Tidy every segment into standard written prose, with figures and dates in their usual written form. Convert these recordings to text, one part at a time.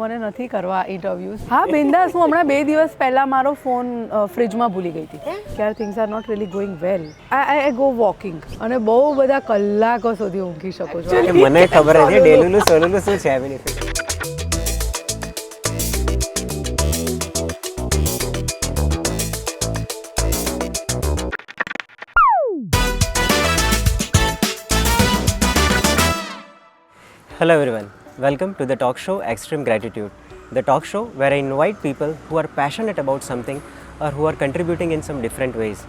મને નથી કરવા ઇન્ટરવ્યૂઝ. હા બિંદાસ, હું હમણાં 2 દિવસ પહેલાં મારો ફોન ફ્રિજમાં ભૂલી ગઈ હતી કે યાર things are not really going well. I go walking અને બહુ બધા કલાકો સુધી ઊંઘી શકો છો. મને ખબર હતી ડેલુનું સોલુનું શું છે benefit. Hello everyone, welcome to the talk show Extreme Gratitude, the talk show where I invite people who are passionate about something or who are contributing in some different ways.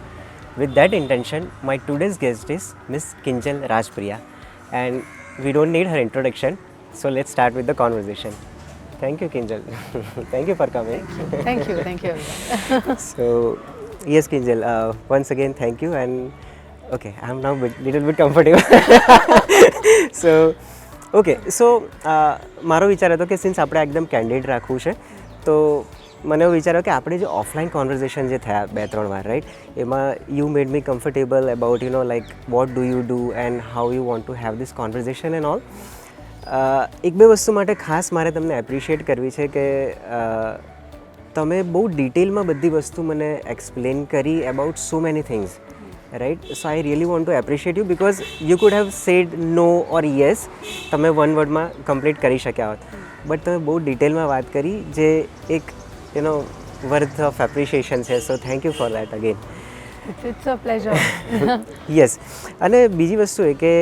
With that intention, my today's guest is Miss Kinjal Rajpriya, and we don't need her introduction, so let's start with the conversation. Thank you, Kinjal. Thank you for coming. Thank you. So, yes, Kinjal, once again, thank you, and okay, I'm now a little bit comfortable. Okay so મારો વિચાર હતો કે since આપણે એકદમ candid રાખવું છે તો મને એવું વિચાર્યો કે આપણે જે ઓફલાઈન કોન્વર્ઝેશન જે થયા 2-3 વાર રાઈટ એમાં you made me comfortable about you know like what do you do and how you want to have this conversation and all. એક બે વસ્તુ માટે ખાસ મારે તમને એપ્રિશિએટ કરવી છે કે તમે બહુ ડિટેલમાં બધી વસ્તુ મને એક્સપ્લેન કરી about so many things. right, so I really want to appreciate you because you could have said no or yes, તમે વન વર્ડમાં કમ્પ્લીટ કરી શક્યા હોત, બટ તમે બહુ ડિટેલમાં વાત કરી જે એક વર્થ ઓફ એપ્રિશિએશન છે. So thank you for that again. It's a pleasure. Yes, અને બીજી વસ્તુ એ કે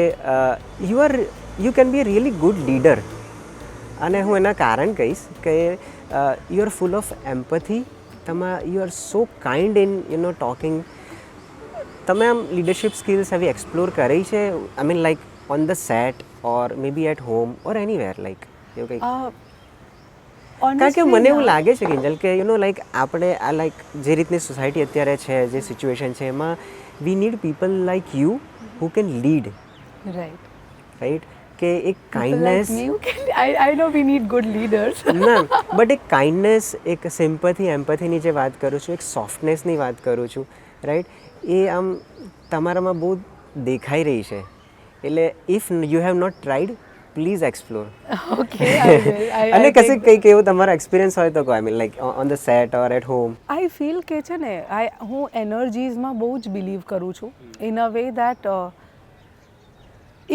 you can be a really good leader, અને હું એના કારણ કહીશ કે you are full of empathy, you are so kind in talking. તમે આમ લીડરશિપ સ્કિલ્સ આવી એક્સપ્લોર કરી છે? I mean like on the set or maybe at home or anywhere like એવું કંઈક? કારણ કે મને એવું લાગે છે કિંજલ કે લાઈક આપણે આ લાઈક જે રીતની સોસાયટી અત્યારે છે, જે સિચ્યુએશન છે, એમાં we need people like you who can lead. Right કે એક kindness. I know we need good leaders. ના, બટ એક કાઇન્ડનેસ, એક સિમ્પથી એમ્પથીની જે વાત કરું છું, એક સોફ્ટનેસની વાત કરું છું, રાઈટ, એ આમ તમારામાં બહુ દેખાઈ રહી છે. એટલે if you have not tried, please explore. Okay. અને કશે કંઈક એવું તમારો એક્સપિરિયન્સ હોય તો કહો. I mean like on the set or at home. I feel કે છે ને હું એનર્જીઝમાં બહુ જ બિલીવ કરું છું in a way that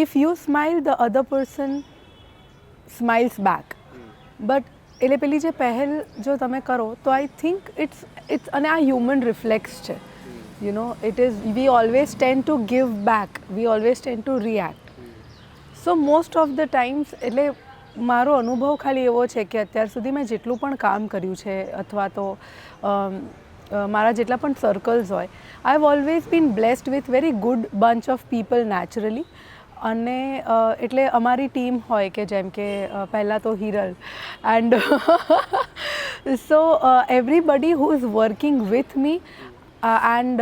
if you smile the other person smiles back. But એટલે પેલી જે પહેલ જો તમે કરો તો આઈ થિંક ઇટ્સ અને આ હ્યુમન રિફ્લેક્સ છે. it is, we always tend to give back, we always tend to react. So most of the times, એટલે મારો અનુભવ ખાલી એવો છે કે અત્યાર સુધી મેં જેટલું પણ કામ કર્યું છે અથવા તો મારા જેટલા પણ સર્કલ્સ હોય, આઈ have always bin blessed with very good bunch of people naturally. અને એટલે અમારી ટીમ હોય કે જેમ કે પહેલાં તો Hiral and so everybody who is working with me and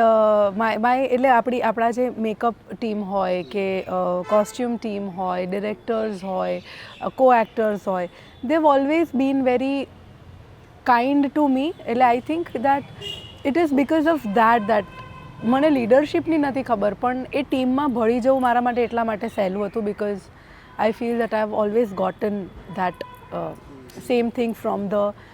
my એટલે આપણા જે મેકઅપ ટીમ હોય કે કોસ્ટ્યુમ ટીમ હોય, ડિરેક્ટર્સ હોય, કો એક્ટર્સ હોય, they have always been very kind to me. એટલે I think that it is because of that મને લીડરશિપની નથી ખબર, પણ એ ટીમમાં ભળી જવું મારા માટે એટલા માટે સહેલું હતું because I feel that I have always gotten that same thing from the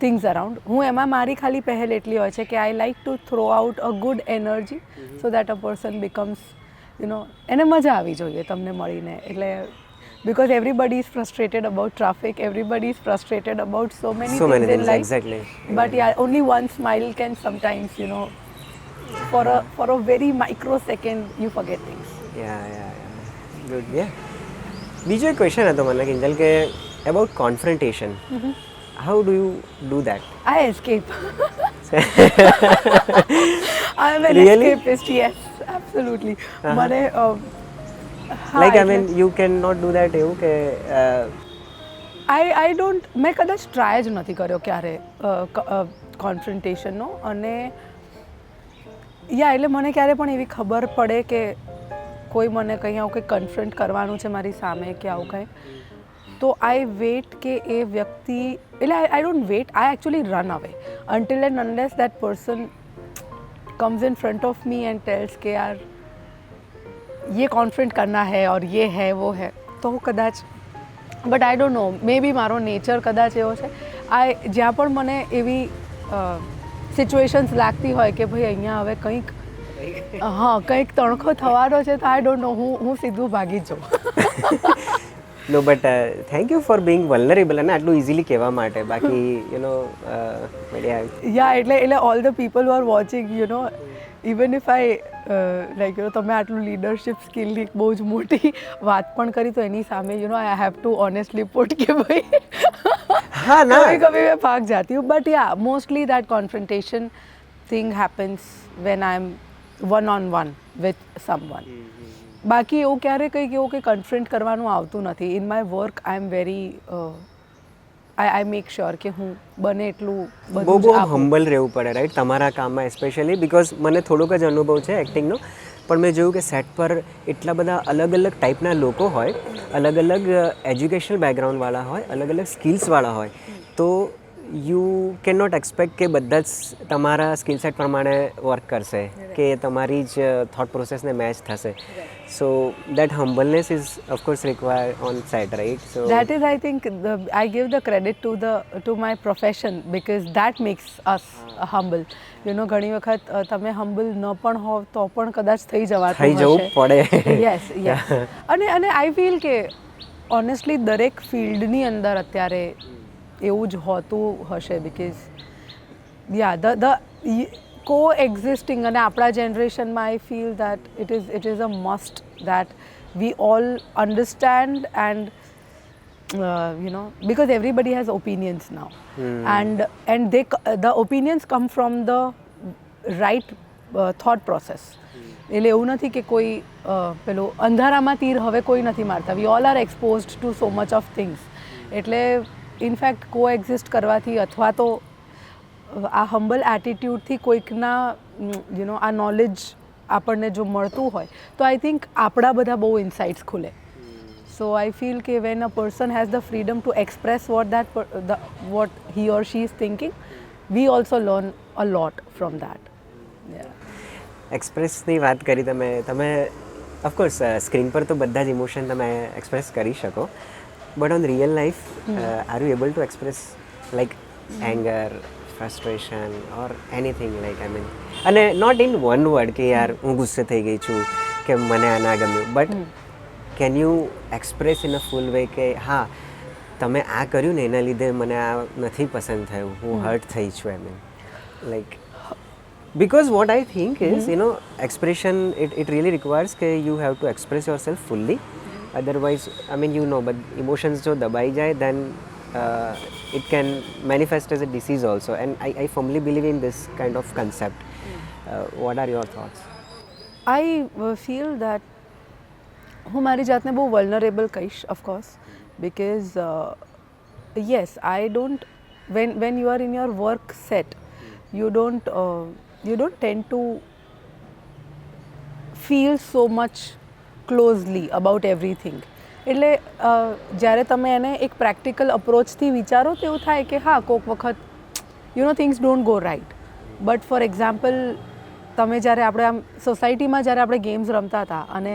things around. હું એમાં મારી ખાલી પહેલ એટલી હોય છે કે I like to throw out a good energy so that a person becomes એને મજા આવી જોઈએ તમને મળીને. એટલે because everybody is frustrated about traffic, everybody is frustrated about so many things in life. Exactly. But yeah, only one smile can sometimes for a very microsecond you forget things. Yeah. Good. Yeah. બીજો એક question હતો મને કિંજલ કે about confrontation. How do you do that? I escape. I am an Really? escapist, yes, absolutely. મને like I mean you cannot do that એવું કે I don't, મેં કદાચ ટ્રાય જ નથી કર્યો ક્યારે કોન્ફ્રન્ટેશનનો. અને એટલે મને ક્યારે પણ એવી ખબર પડે કે કોઈ મને કંઈ આવું કંઈ કન્ફ્રન્ટ કરવાનું છે મારી સામે કે આવું કંઈ, તો આઈ વેટ કે એ વ્યક્તિ, એટલે I don't wait, I actually run away until and unless that person comes in front of me and tells કે યાર ये कॉन्फ्रेंट करना है और ये है वो है, तो कदाच બટ આઈ ડોન્ટ નો મે બી મારો નેચર કદાચ એવો છે. જ્યાં પણ મને એવી સિચ્યુએશન્સ લાગતી હોય કે ભાઈ અહીંયા હવે કંઈક કંઈક તણખો થવાનો છે તો આઈ ડોન્ટ નો હું સીધું ભાગી જ જાઉં. No but thank you for being vulnerable અને આટલું ઇઝીલી કહેવા માટે. બાકી એટલે all the people who are watching even if I like તમે આટલું લીડરશિપ સ્કિલની બહુ જ મોટી વાત પણ કરી તો એની સામે I have to honestly put કે ભાઈ હા ના कभी मैं भाग जाती हूँ बट या mostly that confrontation thing happens when I am one on one with someone. બાકી એવું ક્યારે કંઈક એવું કંઈ કન્ફ્રન્ટ કરવાનું આવતું નથી. In my work I am very I make sure કે હું બને એટલું બહુ હમ્બલ રહેવું પડે રાઈટ તમારા કામમાં સ્પેશિયલી બિકોઝ મને થોડોક જ અનુભવ છે એક્ટિંગનો. પણ મેં જોયું કે સેટ પર એટલા બધા અલગ અલગ ટાઈપના લોકો હોય, અલગ અલગ એજ્યુકેશનલ બેકગ્રાઉન્ડવાળા હોય, અલગ અલગ સ્કિલ્સવાળા હોય, તો યુ કેન નોટ એક્સપેક્ટ કે બધા જ તમારા સ્કિલ સેટ પ્રમાણે વર્ક કરશે કે તમારી જ થોટ પ્રોસેસને મેચ થશે. So that humbleness is of course required on set right. So that is I think I give the credit to my profession because that makes us humble. ઘણી વખત તમે હમ્બલ ન પણ હોવ તો પણ કદાચ થઈ જવું પડે. Yes yes. અને આઈ ફીલ કે ઓનેસ્ટલી દરેક ફિલ્ડની અંદર અત્યારે એવું જ હોતું હશે બિકોઝ ધ કો એક્ઝિસ્ટિંગ અને આપણા જનરેશનમાં I feel that it is a must that we all understand and because everybody has opinions now and the opinions come from the right thought process. એટલે એવું નથી કે કોઈ પેલું અંધારામાં તીર હવે કોઈ નથી મારતા. We all are exposed to so much of things. એટલે ઇનફેક્ટ કો એક્ઝિસ્ટ કરવાથી અથવા તો આ હમ્બલ એટીટ્યૂડથી કોઈકના આ નોલેજ આપણને જો મળતું હોય તો આઈ થિંક આપણા બધા બહુ ઇન્સાઇટ્સ ખુલે. So I feel that when a person has the freedom to express what he or she is thinking, we also learn a lot from that. Yeah. એક્સપ્રેસની વાત કરી તમે ઓફકોર્સ સ્ક્રીન પર તો બધા જ ઇમોશન તમે એક્સપ્રેસ કરી શકો, but on real life are you able to express like anger, frustration or anything like I mean, અને નોટ ઇન વન વર્ડ કે યાર હું ગુસ્સે થઈ ગઈ છું કે મને આ ના ગમ્યું, but can you express in a full way કે હા તમે આ કર્યું ને એના લીધે મને આ નથી પસંદ થયું, હું હર્ટ થઈ છું. આઈ mean like because what I think is expression it really requires કે you have to express yourself fully, otherwise I mean but emotions જો દબાઈ જાય then it can manifest as a disease also, and I firmly believe in this kind of concept. What are your thoughts? I feel that હું મારી જાતને બહુ vulnerable કહીશ of course, because yes I don't when you are in your work set you don't tend to feel so much closely about everything. એટલે જ્યારે તમે એને એક પ્રેક્ટિકલ અપ્રોચથી વિચારો તો એવું થાય કે હા કોઈક વખત things don't go right. But for example તમે જ્યારે આપણે આમ સોસાયટીમાં જ્યારે આપણે ગેમ્સ રમતા હતા અને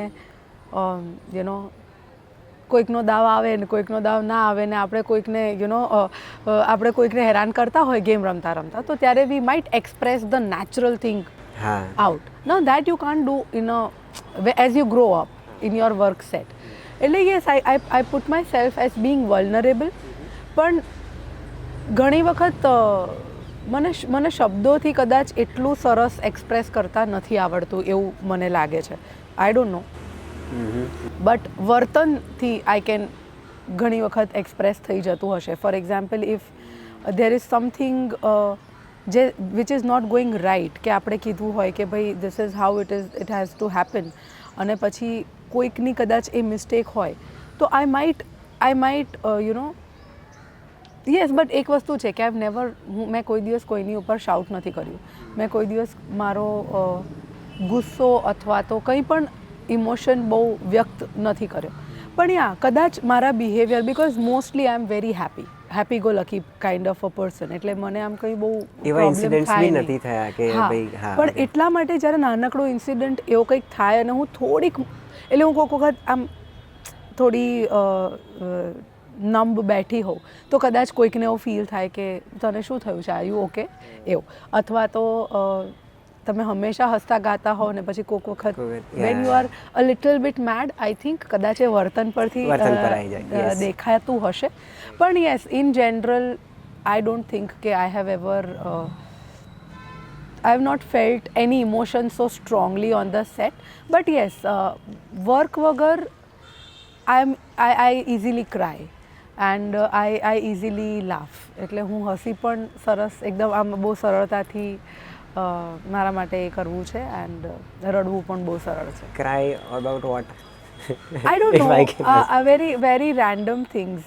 કોઈકનો દાવ આવે ને કોઈકનો દાવ ના આવે ને આપણે કોઈકને હેરાન કરતા હોય ગેમ રમતા રમતા, તો ત્યારે we might express the natural thing out. No that you can't do in as you grow up in your work set. એટલે yes I put myself as being vulnerable. પણ ઘણી વખત મને શબ્દોથી કદાચ એટલું સરસ એક્સપ્રેસ કરતા નથી આવડતું એવું મને લાગે છે. આઈ ડોન્ટ નો, બટ વર્તનથી આઈ કેન ઘણી વખત એક્સપ્રેસ થઈ જતું હશે. For example if there is something જે which is not going right, કે આપણે કીધું હોય કે ભાઈ this is how it has to happen, અને પછી કોઈકની કદાચ એ મિસ્ટેક હોય તો આઈ માઇટ યસ. બટ એક વસ્તુ છે કે મેં કોઈ દિવસ કોઈની ઉપર શાઉટ નથી કર્યું, મેં કોઈ દિવસ મારો ગુસ્સો અથવા તો કંઈ પણ ઇમોશન બહુ વ્યક્ત નથી કર્યો. પણ યા કદાચ મારા behaviour, because mostly I am very happy go lucky kind of a person, એટલે મને આમ કંઈ બહુ પ્રોબ્લેમ થાય નથી થયા કે પણ એટલા માટે જ્યારે નાનકડો ઇન્સિડન્ટ એવો કંઈક થાય અને હું થોડીક, એટલે હું કોઈક વખત આમ થોડી નંબ બેઠી હોઉં તો કદાચ કોઈકને એવું ફીલ થાય કે તને શું થયું છે, આર યુ ઓકે, એવું. અથવા તો તમે હંમેશા હસતા ગાતા હો ને પછી કોઈક વખત when you are a little bit mad, I think કદાચ એ વર્તન પરથી દેખાતું હશે. પણ yes, in general I don't think કે I have ever I have not felt any emotion so strongly on the set, but yes, work વગર I easily cry and I easily laugh. એટલે હું હસી પણ સરસ એકદમ આમ બહુ સરળતાથી મારા માટે એ કરવું છે એન્ડ રડવું પણ બહુ સરળ છે. Cry about what? I don't know, very random things.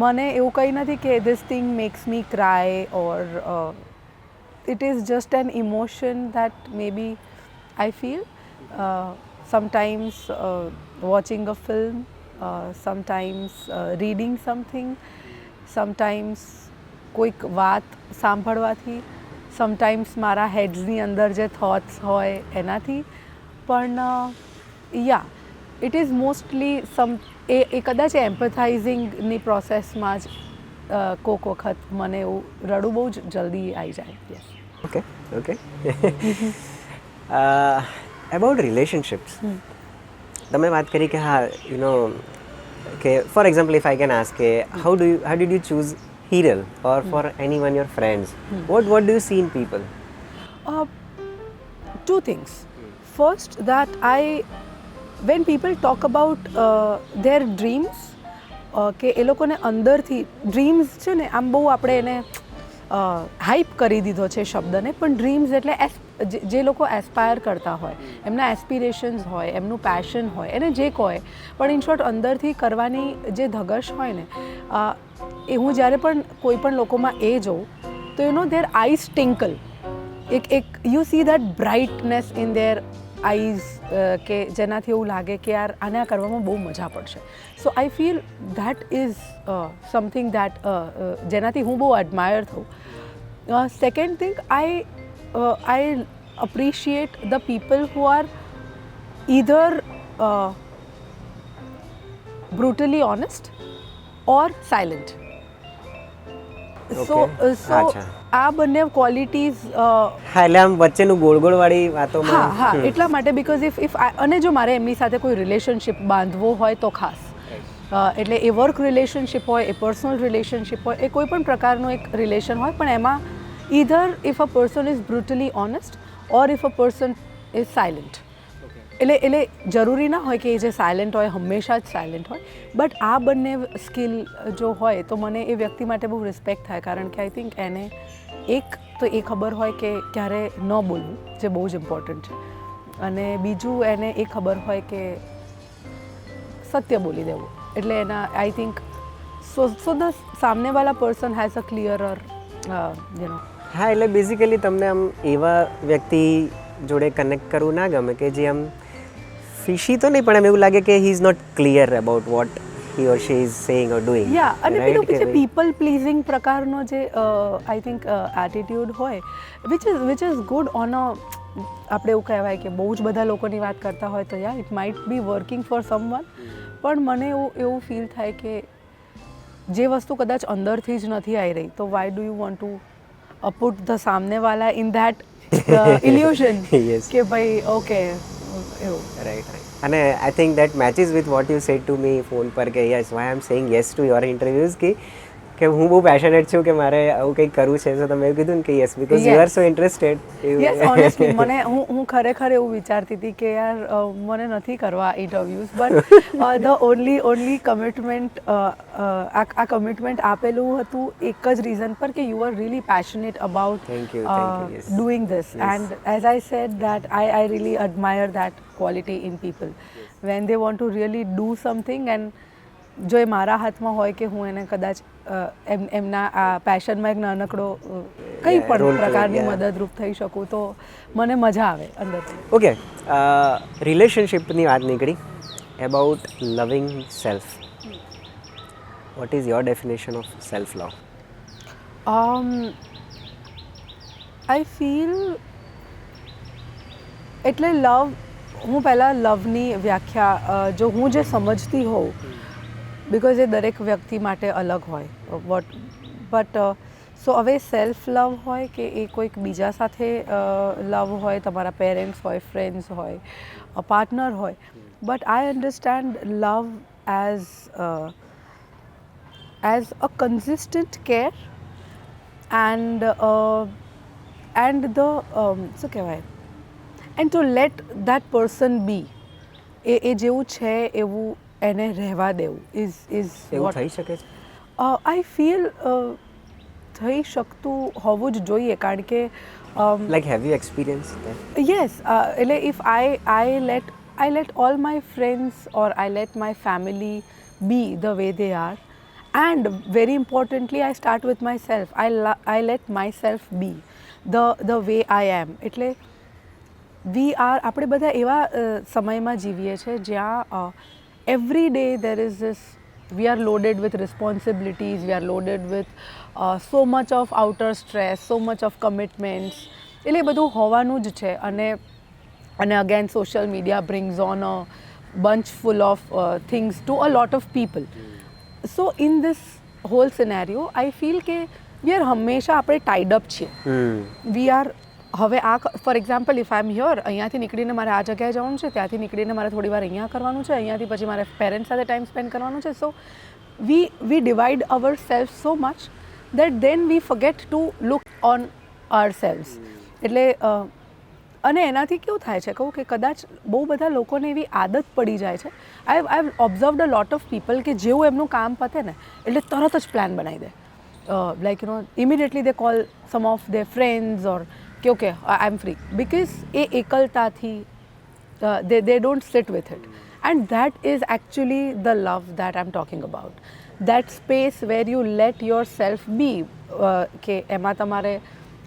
મને એવું કંઈ નથી કે this thing makes me cry or it is just an emotion that maybe I feel. Sometimes watching a film, sometimes reading something, sometimes કોઈક વાત સાંભળવાથી, sometimes મારા હેડ્સની અંદર જે થોટ્સ હોય એનાથી. પણ યા ઇટ ઇઝ મોસ્ટલી એ કદાચ એમ્પથાઇઝિંગની પ્રોસેસમાં જ કોઈક વખત મને એવું રડું બહુ જ જલ્દી આવી જાય. યસ. Okay. About relationships, તમે વાત કરી કે હા યુ નો કે four example if I can ask કે how did you choose Hiral or for anyone your friends, what do you see in people? Two things. First, that when people talk about their dreams, કે એ લોકોને અંદરથી dreams છે ને, આમ બહુ આપણે એને હાઈપ કરી દીધો છે શબ્દને, પણ ડ્રીમ્સ એટલે જે લોકો એસ્પાયર કરતા હોય, એમના એસ્પિરેશન્સ હોય, એમનું પેશન હોય, એને જે કહે, પણ ઇન શોર્ટ અંદરથી કરવાની જે ધગશ હોય ને, એ હું જ્યારે પણ કોઈ પણ લોકોમાં એ જોઉં તો you know their eyes twinkle, એક you see that brightness in their eyes, કે જેનાથી એવું લાગે કે યાર આને આ કરવામાં બહુ મજા પડશે. So I feel that is something that જેનાથી હું બહુ એડમાયર થઉં. Second thing, I appreciate the people who are either brutally honest or silent. So આ બંને ક્વોલિટીઝ એટલે આમ વચ્ચેનું ગોળ વાતોમાં. હા, એટલા માટે બિકોઝ ઇફ અને જો મારે એમની સાથે કોઈ રિલેશનશિપ બાંધવો હોય તો ખાસ, એટલે એ વર્ક રિલેશનશિપ હોય, એ પર્સનલ રિલેશનશિપ હોય, એ કોઈ પણ પ્રકારનું એક રિલેશન હોય, પણ એમાં either if a person is brutally honest or if a person is silent. એટલે જરૂરી ના હોય કે એ જે સાયલેન્ટ હોય હંમેશા જ સાયલેન્ટ હોય, બટ આ બંને સ્કિલ જો હોય તો મને એ વ્યક્તિ માટે બહુ રિસ્પેક્ટ થાય, કારણ કે આઈ થિંક એને એક તો એ ખબર હોય કે ક્યારે ન બોલવું, જે બહુ જ ઇમ્પોર્ટન્ટ છે, અને બીજું એને એ ખબર હોય કે સત્ય બોલી દેવું. એટલે એના આઈ થિંક સો ધ સામનેવાલા person has a clearer you know. હા, એટલે બેઝિકલી તમને આમ એવા વ્યક્તિ જોડે કનેક્ટ કરવું ના ગમે કે જે આમ ફિશી તો નહીં, પણ એમ એવું લાગે કે he is not clear about what he or she is saying or doing. Yeah, અને પેલું પછી પીપલ પ્લીઝિંગ પ્રકારનો જે આઈ થિંક એટીટ્યૂડ હોય, which is good on a, આપણે એવું કહેવાય કે બહુ જ બધા લોકોની વાત કરતા હોય તો yeah it might be working for someone, પણ મને એવું ફીલ થાય કે જે વસ્તુ કદાચ અંદરથી જ નથી આવી રહી, તો why do you want to put the સામનેવાલા ઇન ધેટ ઇલ્યુઝન કે ભાઈ ઓકે એવું. રાઈટ. અને I think that matches with what you said to me phone પર કે yes why I am saying yes to your interviews, કે હું બહુ પેશનેટ છું કે મારે આવું કંઈક કરવું છે, તો તમે એવું કીધું ને કે yes because you are so interested. Yes, honestly મને હું ખરેખર એવું વિચારતી હતી કે યાર મને નથી કરવા interviews, but the only commitment, આ કમિટમેન્ટ આપેલું હતું એક જ રીઝન પર કે you are really passionate about doing this, and as I said that I really admire that quality in people when they want to really do something, and જો એ મારા હાથમાં હોય કે હું એને કદાચ એમના આ પેશનમાં એક નાનકડો કંઈ પણ પ્રકારની મદદરૂપ થઈ શકું તો મને મજા આવે અંદરથી. ઓકે, રિલેશનશિપની વાત નીકળી, એબાઉટ લવિંગ self, what is your definition of self love? I feel એટલે લવ, હું પહેલાં લવની વ્યાખ્યા જો હું જે સમજતી હોઉં બિકોઝ એ દરેક વ્યક્તિ માટે અલગ હોય બટ સો હવે સેલ્ફ લવ હોય કે એ કોઈક બીજા સાથે લવ હોય, તમારા પેરેન્ટ્સ હોય, ફ્રેન્ડ્સ હોય, પાર્ટનર હોય, but I understand love as a consistent care and the શું કહેવાય, and to let that person be, એ જેવું છે એવું એને રહેવા દેવું is એવું થઈ શકે છે? આઈ ફીલ થઈ શકતું હોવું જ જોઈએ, કારણ કે like have you experience that? Yes, એટલે if I let all my friends or I let my family be the way they are, and very importantly I start with myself. I let myself be the way I am. એટલે આપણે બધા એવા સમયમાં જીવીએ છીએ જ્યાં every day there is this, we are loaded with responsibilities, we are loaded with so much of outer stress, so much of commitments. એટલે એ બધું હોવાનું જ છે, અને again social media brings on a bunch full of things to a lot of people. So in this whole scenario I feel કે we are હંમેશા આપણે tied up છીએ. We are હવે four example if I am here, અહીંયાથી નીકળીને મારે આ જગ્યાએ જવાનું છે, ત્યાંથી નીકળીને મારે થોડી વાર અહીંયા કરવાનું છે, અહીંયાથી પછી મારે પેરેન્ટ્સ સાથે ટાઈમ સ્પેન્ડ કરવાનું છે. So we divide ourself so much that then we forget to look on ourselves. એટલે અને એનાથી કેવું થાય છે કહું કે કદાચ બહુ બધા લોકોને એવી આદત પડી જાય છે. I have observed a lot of people કે જેવું એમનું કામ પતે ને એટલે તરત જ પ્લાન બનાવી દે, like you know immediately they call some of their friends or કે okay I am free, because એ એકલતાથી they don't sit with it, and that is actually the love that I'm talking about. That space where you let yourself be, કે એમાં તમારે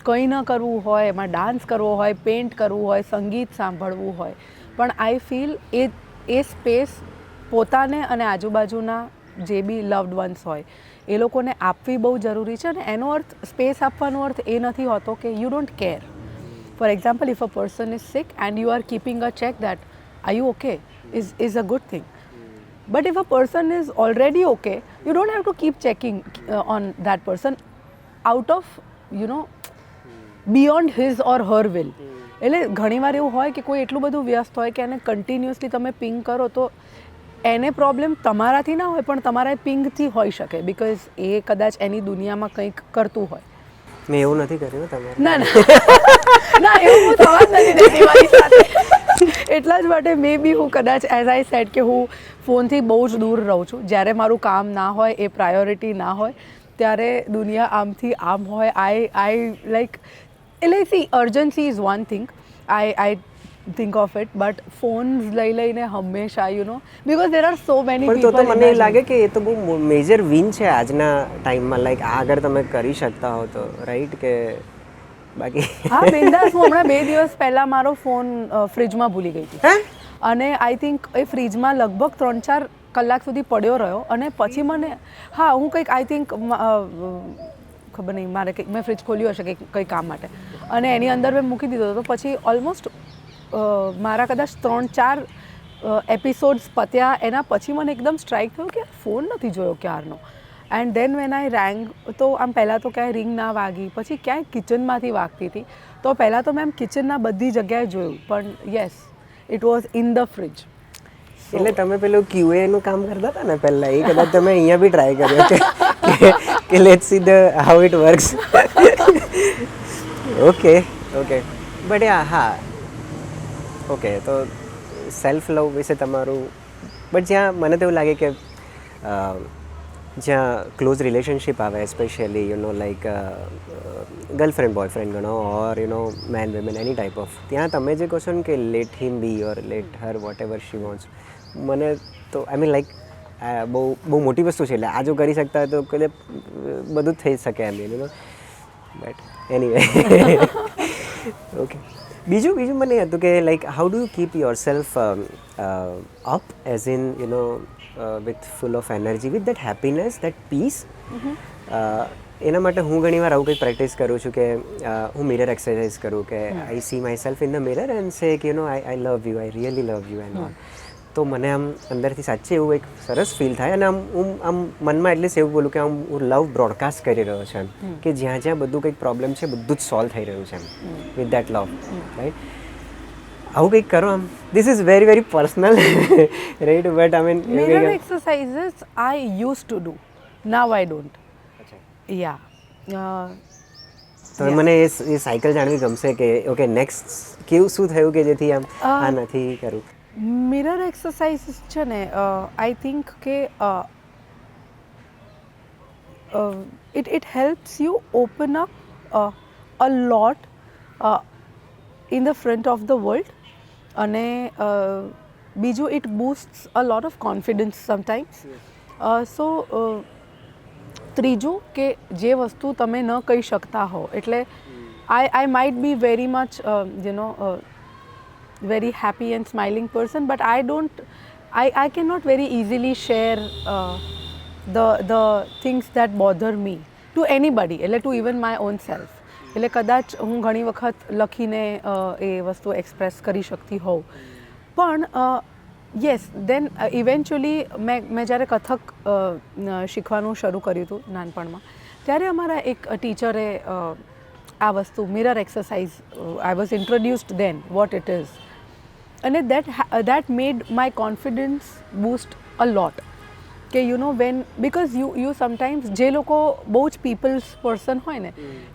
કંઈ ન કરવું હોય, એમાં ડાન્સ કરવો હોય, પેઇન્ટ કરવું હોય, સંગીત સાંભળવું હોય, પણ આઈ ફીલ એ સ્પેસ પોતાને અને આજુબાજુના જે બી લવ્ડ વન્સ હોય એ લોકોને આપવી બહુ જરૂરી છે. અને એનો અર્થ, સ્પેસ આપવાનો અર્થ એ નથી હોતો કે you don't care. For example, if a person is sick and you are keeping a check that, are you okay, is a good thing. But if a person is already okay, you don't have to keep checking on that person out of, you know, beyond his or her will. એટલે ઘણીવાર એવું હોય કે કોઈ એટલું બધું વ્યસ્ત હોય કે એને કન્ટિન્યુઅસલી તમે પિંગ કરો તો એને પ્રોબ્લેમ તમારાથી ના હોય પણ તમારા પિંગથી હોઈ શકે, બિકોઝ એ કદાચ એની દુનિયામાં કંઈક કરતું હોય. મેં એવું નથી કર્યું તમારે? ના ના એવું હું થવા જ નથી દેતી મારી સાથે. એટલા જ માટે મે બી હું કદાચ એઝ આઈ સેડ કે હું ફોનથી બહુ જ દૂર રહું છું. જ્યારે મારું કામ ના હોય, એ પ્રાયોરિટી ના હોય, ત્યારે દુનિયા આમથી આમ હોય. આઈ લાઈક, એટલે C urgency is one thing, I think of it, but phones લઈને હંમેશા, you know, because there are so many people. પણ તો મને લાગે કે એ તો બહુ મેજર વિન છે આજના ટાઈમમાં, લાઈક આ અગર તમે કરી શકતા હો તો, રાઈટ? કે બાકી હા બિંદાસ. હું હમણાં 2 દિવસ પહેલાં મારો ફોન ફ્રીજમાં ભૂલી ગઈ હતી, અને આઈ થિંક એ ફ્રીજમાં લગભગ 3-4 કલાક સુધી પડ્યો રહ્યો, અને પછી મને હું કંઈક આઈ થિંક ખબર નહીં, મારે કંઈક મેં ફ્રીજ ખોલ્યું હશે કંઈ કામ માટે, અને એની અંદર મેં મૂકી દીધો હતો. પછી ઓલમોસ્ટ મારા કદાચ 3-4 એપિસોડ્સ પત્યા. એના પછી મને એકદમ સ્ટ્રાઇક થયું કે ફોન નથી જોયો ક્યારનો. એન્ડ દેન વેન આઈ રેંગ, તો આમ પહેલાં તો ક્યાંય રિંગ ના વાગી, પછી ક્યાંય કિચનમાંથી વાગતી હતી. તો પહેલાં તો મેં આમ કિચનના બધી જગ્યાએ જોયું, પણ yes, it was in the fridge. એટલે તમે પેલું QA નું કામ કરતા હતા ને પહેલાં, એ કદાચ તમે અહીંયા બી ટ્રાય કર્યો કે let's see the how it works. Okay but હા ઓકે. તો સેલ્ફ લવ વિશે તમારું, બટ જ્યાં મને તો એવું લાગે કે જ્યાં ક્લોઝ રિલેશનશિપ આવે, specially you know like girlfriend boyfriend ગણો, or you know men women any type of, ત્યાં તમે જે કહો છો ને કે let him be or let her whatever she wants, મને તો આઈ મીન લાઈક બહુ મોટી વસ્તુ છે. એટલે આ જો કરી શકતા હોય તો કદાચ બધું જ થઈ શકે એમ, you know. But anyway okay. બીજું મને એ હતું કે like how do you keep yourself up, as in you know with full of energy, with that happiness, that peace. એના માટે હું ઘણીવાર આવું કંઈક પ્રેક્ટિસ કરું છું કે હું મિરર એક્સરસાઇઝ કરું, કે I see myself in the mirror and say કે you know I love you, I really love you and all. તો મને આમ અંદરથી સાચે એવું એક સરસ ફીલ થાય અને હું મનમાં એટલીસ્ટ એવું બોલું કે હું લવ બ્રોડકાસ્ટ કરી રહ્યો છું એમ કે જ્યાં જ્યાં બધું કંઈક પ્રોબ્લેમ છે બધું જ સોલ્વ થઈ રહ્યું છે એમ વિથ દેટ લવ રાઈટ. આવું કંઈક કરો આમ. This is very very personal right but I mean mirror exercises I use to do, now I don't. Yeah તો મને એ સાયકલ જાણવી ગમશે કે ઓકે નેક્સ્ટ કેવું શું થયું કે જેથી આમ આ નથી કરું. મિરર એક્સરસાઇઝીસ છે ને આઈ થિંક કે it helps you open up a lot in the front of the world અને બીજું it boosts a lot of confidence sometimes. So ત્રીજું કે જે વસ્તુ તમે ન કહી શકતા હો એટલે I might be very much very happy and smiling person but I cannot very easily share the things that bother me to anybody, એટલે to even my own self. એટલે કદાચ હું ઘણી વખત લખીને એ વસ્તુ એક્સપ્રેસ કરી શકતી હોઉં પણ યસ દેન ઇવેન્ચ્યુઅલી મેં જ્યારે કથક શીખવાનું શરૂ કર્યું હતું નાનપણમાં ત્યારે અમારા એક ટીચરે આ વસ્તુ mirror exercise I was introduced then what it is અને that made my confidence boost a lot. કે you know when because you sometimes જે લોકો બહુ જ પીપલ્સ પર્સન હોય ને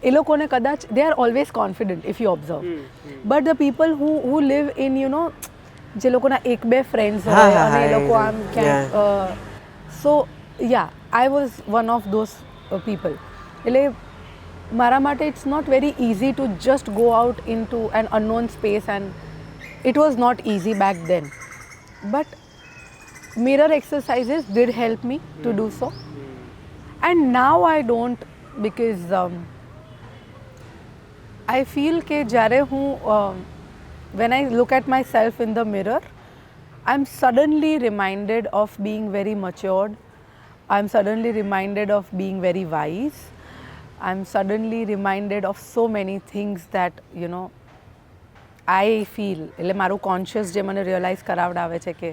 એ લોકોને કદાચ they are always confident if you observe but the people who live in you નો જે લોકોના એક બે ફ્રેન્ડ્સ હોય અને એ લોકો આમ ક્યાંક so yeah I was one of those people. એટલે મારા માટે it's not very easy to just go out into an unknown space and it was not easy back then but mirror exercises did help me to do so and now I don't because I feel ke jare hu when I look at myself in the mirror I'm suddenly reminded of being very matured, I'm suddenly reminded of being very wise, I'm suddenly reminded of so many things that you know I feel એટલે મારું conscious જે મને realise કરાવડાવે છે કે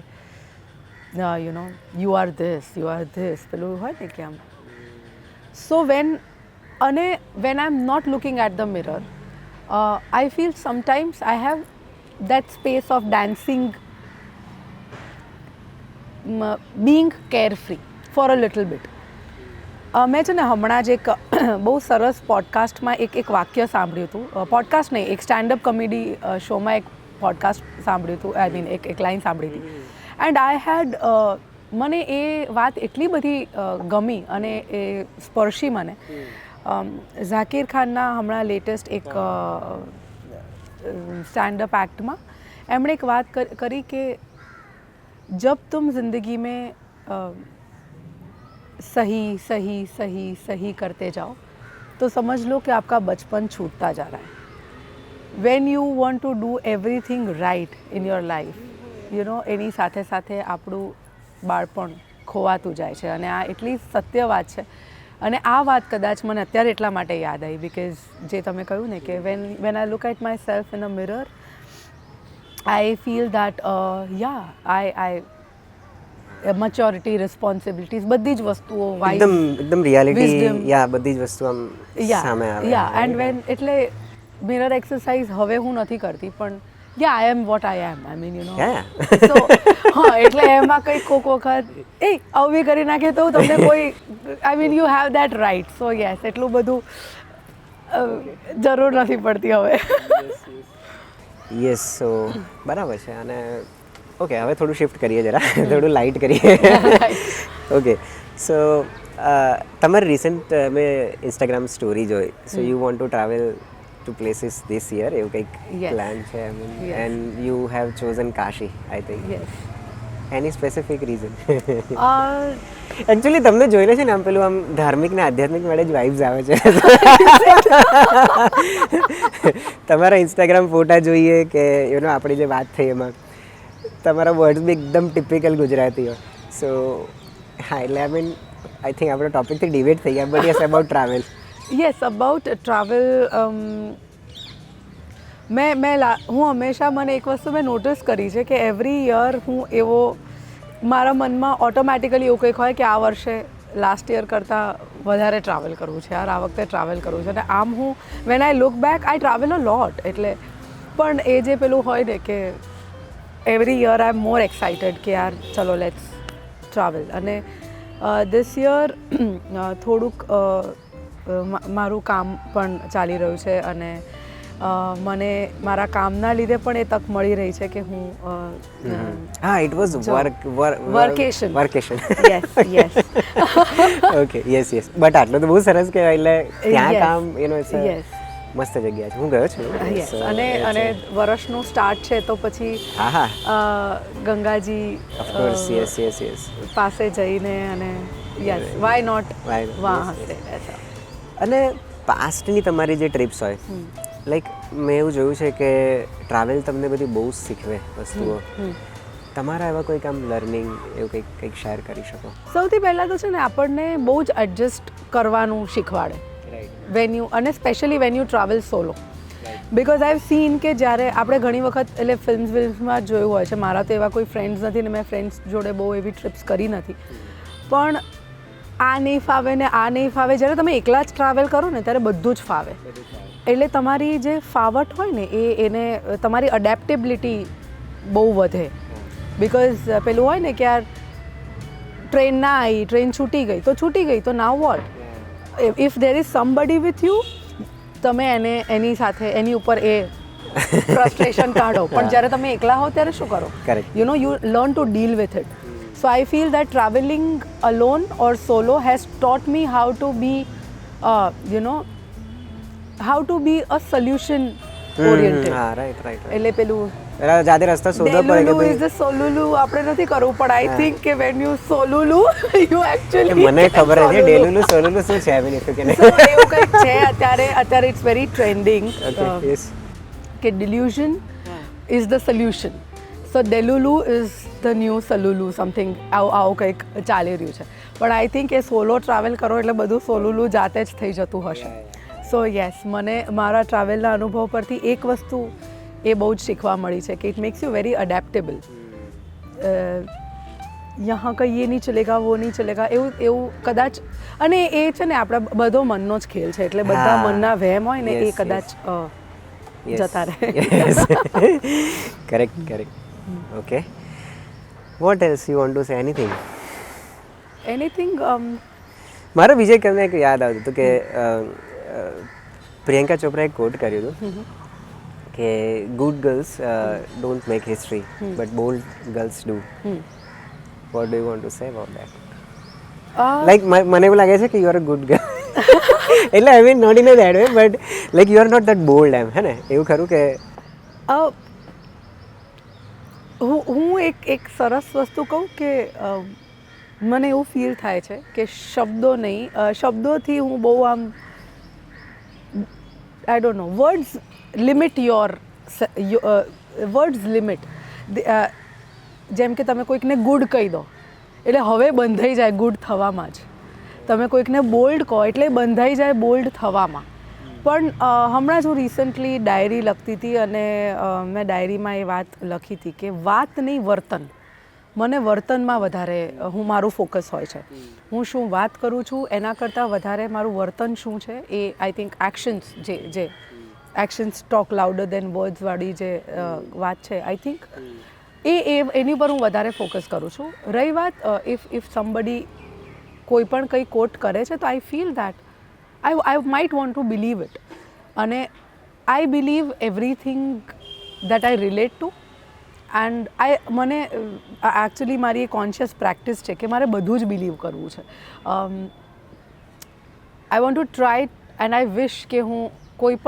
you know you are this પેલું હોય ને કે આમ so when I am not looking at the mirror I feel sometimes I have that space of dancing being carefree for a little bit. મેં છે ને હમણાં જ એક બહુ સરસ પોડકાસ્ટમાં એક વાક્ય સાંભળ્યું હતું, પોડકાસ્ટ નહીં એક સ્ટેન્ડઅપ કોમેડી શોમાં એક પોડકાસ્ટ સાંભળ્યું હતું, આઈ મીન એક લાઈન સાંભળી હતી એન્ડ આઈ હેડ મને એ વાત એટલી બધી ગમી અને એ સ્પર્શી મને. ઝાકીર ખાનના હમણાં લેટેસ્ટ એક સ્ટેન્ડઅપ એક્ટમાં એમણે એક વાત કરી કે જબ તુમ જિંદગી में सही सही सही सही करते जाओ तो समझ लो कि आपका बचपन छूटता जा रहा है. when you want to do everything right in your life you know એની સાથે સાથે આપણું બાળપણ ખોવાતું જાય છે અને આ એટલી સત્ય વાત છે અને આ વાત કદાચ મને અત્યારે એટલા માટે યાદ આવી બિકોઝ જે તમે કહ્યું ને કે when I look at myself in a mirror I feel that I maturity responsibilities બધી જ વસ્તુઓ એકદમ રિયાલિટી યા બધી જ વસ્તુ આમ સામે આવે એન્ડ વેન એટલે મિરર એક્સરસાઇઝ હવે હું નથી કરતી પણ I am what I am I mean you know so હા એટલે એમાં કંઈક કોક વખત આવું બી કરી નાખે તો તમને કોઈ I mean you have that right so yes એટલું બધું જરૂર નથી પડતી હવે. યસ સો બરાબર છે અને ઓકે હવે થોડું શિફ્ટ કરીએ જરા થોડું લાઇટ કરીએ. ઓકે સો તમારી રિસેન્ટ મેં ઇન્સ્ટાગ્રામ સ્ટોરી જોઈ so you want to travel to places this year એવું કંઈક પ્લાન છે and you have chosen Kashi I think any specific reason? Actually તમને જોઈને છે ને આમ પેલું આમ ધાર્મિક ને આધ્યાત્મિક વાળે જ વાઇબ્સ આવે છે. તમારા ઇન્સ્ટાગ્રામ ફોટા જોઈએ કે યુ નો આપણી જે વાત થઈ એમાં તમારા વર્ડ્સ બી એકદમ ટિપિકલ ગુજરાતી હોય સો હા એટલે આઈ મીન આઈ થિંક આપણે ટોપિકથી ડિબેટ થઈ ગયા but yes about travel. Yes about travel હું હંમેશા મને એક વસ્તુ મેં નોટિસ કરી છે કે એવરી યર હું એવો મારા મનમાં ઓટોમેટિકલી એવું કંઈક હોય કે આ વર્ષે લાસ્ટ યર કરતાં વધારે ટ્રાવેલ કરવું છે યાર, આ વખતે ટ્રાવેલ કરવું છે. અને આમ હું when I look back I travel a lot. એટલે પણ એ જે પેલું હોય ને કે every year I am more excited કે યાર ચલો લેટ્સ ટ્રાવેલ. અને ધીસ યર થોડુંક મારું કામ પણ ચાલી રહ્યું છે અને મને મારા કામના લીધે પણ એ તક મળી રહી છે કે હું it was workation. Yes okay yes but આટલું તો બહુ સરસ કહેવાય. એટલે ત્યાં કામ યસ મસ્ત જગ્યા છે, હું ગયો છું. અને વર્ષનું સ્ટાર્ટ છે તો પછી ગંગાજી ઓફકોર્સ યસ પાસે જઈને અને યસ વાય નોટ વહાં હશે. અને પાસ્ટની તમારી જે ટ્રીપ્સ હોય લાઈક મેં એવું જોયું છે કે ટ્રાવેલ તમને બધી બહુ જ શીખવે વસ્તુઓ. તમારા એવા કોઈક આમ લર્નિંગ એવું કંઈક શેર કરી શકો? સૌથી પહેલાં તો છે ને આપણને બહુ જ એડજસ્ટ કરવાનું શીખવાડે વેન યુ, અને specially when you travel solo. Because I have seen કે જ્યારે આપણે ઘણી વખત એટલે ફિલ્મ્સમાં જોયું હોય છે, મારા તો એવા કોઈ ફ્રેન્ડ્સ નથી ને મેં ફ્રેન્ડ્સ જોડે બહુ એવી ટ્રીપ્સ કરી નથી, પણ આ નહીં ફાવે ને આ નહીં ફાવે. જ્યારે તમે એકલા જ ટ્રાવેલ કરો ને ત્યારે બધું જ ફાવે. એટલે તમારી જે ફાવટ હોય ને એને તમારી અડેપ્ટેબિલિટી બહુ વધે. બિકોઝ પેલું હોય ને કે યાર ટ્રેન ના આવી, ટ્રેન છૂટી ગઈ તો નાવ vote. If there is somebody with you, તમે એની સાથે એની ઉપર એ ફ્રસ્ટ્રેશન કાઢો. પણ જ્યારે તમે એકલા હો ત્યારે શું કરો? You know you learn to deal with it. So I feel that traveling alone or solo has taught me how to be, how to be a solution oriented. Right એટલે પેલું જાતે રસ્તા શોધવા પડે કે ઇઝ ધ સોલુલુ આપણે નથી કરવું, પણ આઈ થિંક કે વેન યુ સોલુલુ યુ એકચ્યુઅલી મને ખબર નથી ડેલુલુ સોલુલુ શું છે એવી રીતે એવું કંઈક છે અત્યારે ઇટ્સ વેરી ટ્રેન્ડિંગ કે delusion is the solution. So Delulu is the new Salulu, something આવું કંઈક ચાલી રહ્યું છે. પણ I think A solo travel કરો એટલે બધું સોલુલું જાતે જ થઈ જતું હશે. સો યસ, મને મારા ટ્રાવેલના અનુભવ પરથી એક વસ્તુ એ બહુ જ શીખવા મળી છે કે ઇટ મેક્સ યુ વેરી અડેપ્ટેબલ. યહાં કંઈ એ નહીં ચલેગા, વો નહીં ચલેગા, એવું કદાચ. અને એ છે ને આપણા બધો મનનો જ ખેલ છે, એટલે બધા મનના વહેમ હોય ને એ કદાચ જતા રહે. Correct. Okay. What else you want to say? Anything? મારો વિજય તમને એક યાદ આવતું હતું કે પ્રિયંકા ચોપરાએ કોટ કર્યું હતું કે good girls don't make history but bold girls do. What do you want to say about that? Like મને એવું લાગે છે કે you are a good girl. એટલે I mean not in a that way but like you are not that bold એમ, હે ને? એવું ખરું કે હું એક સરસ વસ્તુ કહું કે મને એવું ફીલ થાય છે કે શબ્દોથી હું બહુ આમ આઈ don't no, words limit words limit. જેમ કે તમે કોઈકને ગુડ કહી દો એટલે હવે બંધાઈ જાય ગુડ થવામાં જ. તમે કોઈકને બોલ્ડ કહો એટલે બંધાઈ જાય બોલ્ડ થવામાં. પણ હમણાં જ હું રિસન્ટલી ડાયરી લખતી હતી અને મેં ડાયરીમાં એ વાત લખી હતી કે વાત નહીં વર્તન. મને વર્તનમાં વધારે મારું ફોકસ હોય છે. હું શું વાત કરું છું એના કરતાં વધારે મારું વર્તન શું છે એ આઈ થિંક એક્શન્સ જે એક્શન્સ ટોક લાઉડર દેન વર્ડ્સ વાળી જે વાત છે આઈ થિંક એની પર હું વધારે ફોકસ કરું છું. રહી વાત ઇફ સમબડી કોઈ પણ કંઈ કોટ કરે છે તો આઈ feel that I might want to believe it. અને I believe everything that I relate to. And મને એકચ્યુઅલી મારી એ કોન્શિયસ પ્રેક્ટિસ છે કે મારે બધું જ બિલીવ કરવું છે. I want to try and I wish કે હું કોઈ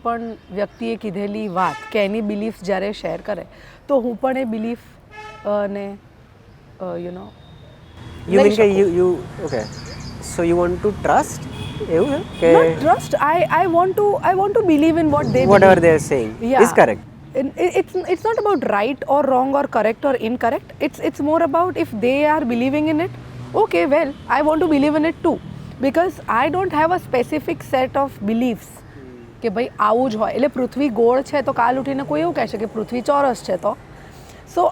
પણ વ્યક્તિએ કીધેલી વાત કે એની બિલીફ જ્યારે શેર કરે તો હું પણ એ બિલીફ ને you know okay. So you want to trust? એવું કે not trust. I want to believe in what they whatever believe. they are saying is correct. It's not about right or wrong or correct or incorrect. It's more about if they are believing in it, okay, well, I want to believe in it too, because I don't have a specific set of beliefs કે ભાઈ આવું જ હોય, એટલે પૃથ્વી ગોળ છે તો કાલ ઉઠીને કોઈ એવું કહેશે કે પૃથ્વી ચોરસ છે. તો સો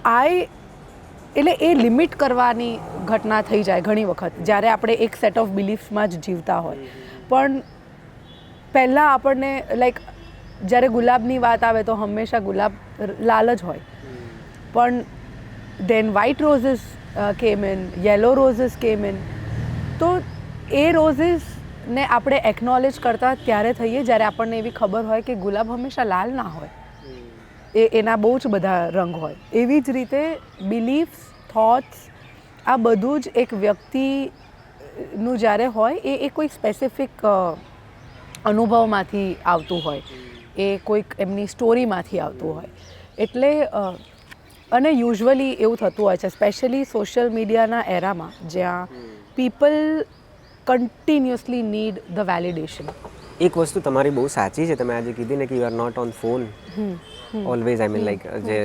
એટલે એ લિમિટ કરવાની ઘટના થઈ જાય ઘણી વખત જ્યારે આપણે એક સેટ ઓફ બિલીફ્સમાં જ જીવતા હોય. પણ પહેલાં આપણને લાઈક જ્યારે ગુલાબની વાત આવે તો હંમેશા ગુલાબ લાલ જ હોય, પણ then white roses came in, yellow roses came in. તો એ રોઝીસને આપણે એકનોલેજ કરતા ત્યારે થઈએ જ્યારે આપણને એવી ખબર હોય કે ગુલાબ હંમેશા લાલ ના હોય, એના બહુ જ બધા રંગ હોય. એવી જ રીતે બિલીફ્સ, થોટ્સ, આ બધું જ એક વ્યક્તિનું જ્યારે હોય એ કોઈ સ્પેસિફિક અનુભવમાંથી આવતું હોય, એ કોઈક એમની સ્ટોરીમાંથી આવતું હોય. એટલે અને યુઝ્યુઅલી એવું થતું હોય છે, સ્પેશિયલી સોશિયલ મીડિયાના એરામાં જ્યાં people continuously need the validation. એક વસ્તુ તમારી બહુ સાચી છે, તમે આજે કીધી ને કે you are not on phone always. I mean like જે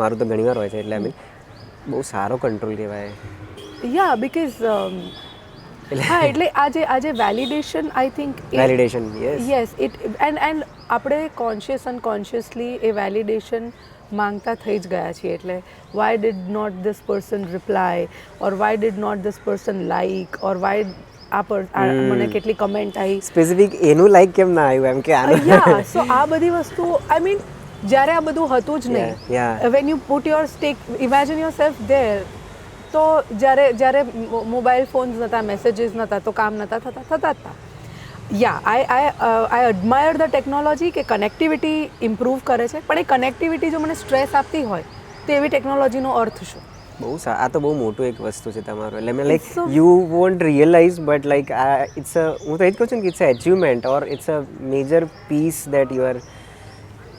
મારું તો ઘણીવાર હોય છે, એટલે આઈ મીન બહુ સારો કંટ્રોલ કહેવાય. યા બીકોઝ હા, એટલે આજે validation I think validation, yes it and આપણે કોન્શિયસ અનકોન્શિયસલી એ વેલિડેશન માંગતા થઈ જ ગયા છીએ. એટલે why did not this person reply, or why did not this person like, or why મને કેટલી કમેન્ટ આવી સ્પેસિફિક એનું લાઈક કેમ ના આવ્યું એમ કે આનું. યા સો આ બધી વસ્તુ આઈ મીન જ્યારે આ બધું હતું જ નહીં, when you put your imagine your self there, તો જ્યારે મોબાઈલ ફોન્સ નહોતા, મેસેજીસ નહોતા, તો કામ નહોતા થતા હતા. યા આઈ એડમાયર ધ ટેકનોલોજી કે કનેક્ટિવિટી ઇમ્પ્રૂવ કરે છે, પણ એ કનેક્ટિવિટી જો મને સ્ટ્રેસ આપતી હોય તો એવી ટેકનોલોજીનો અર્થ શું? બહુ આ તો બહુ મોટું એક વસ્તુ છે તમારું. એટલે મેં like you won't realize but like it's હું તો એ જ કહું છું કે it's a achievement or it's a major piece that you are.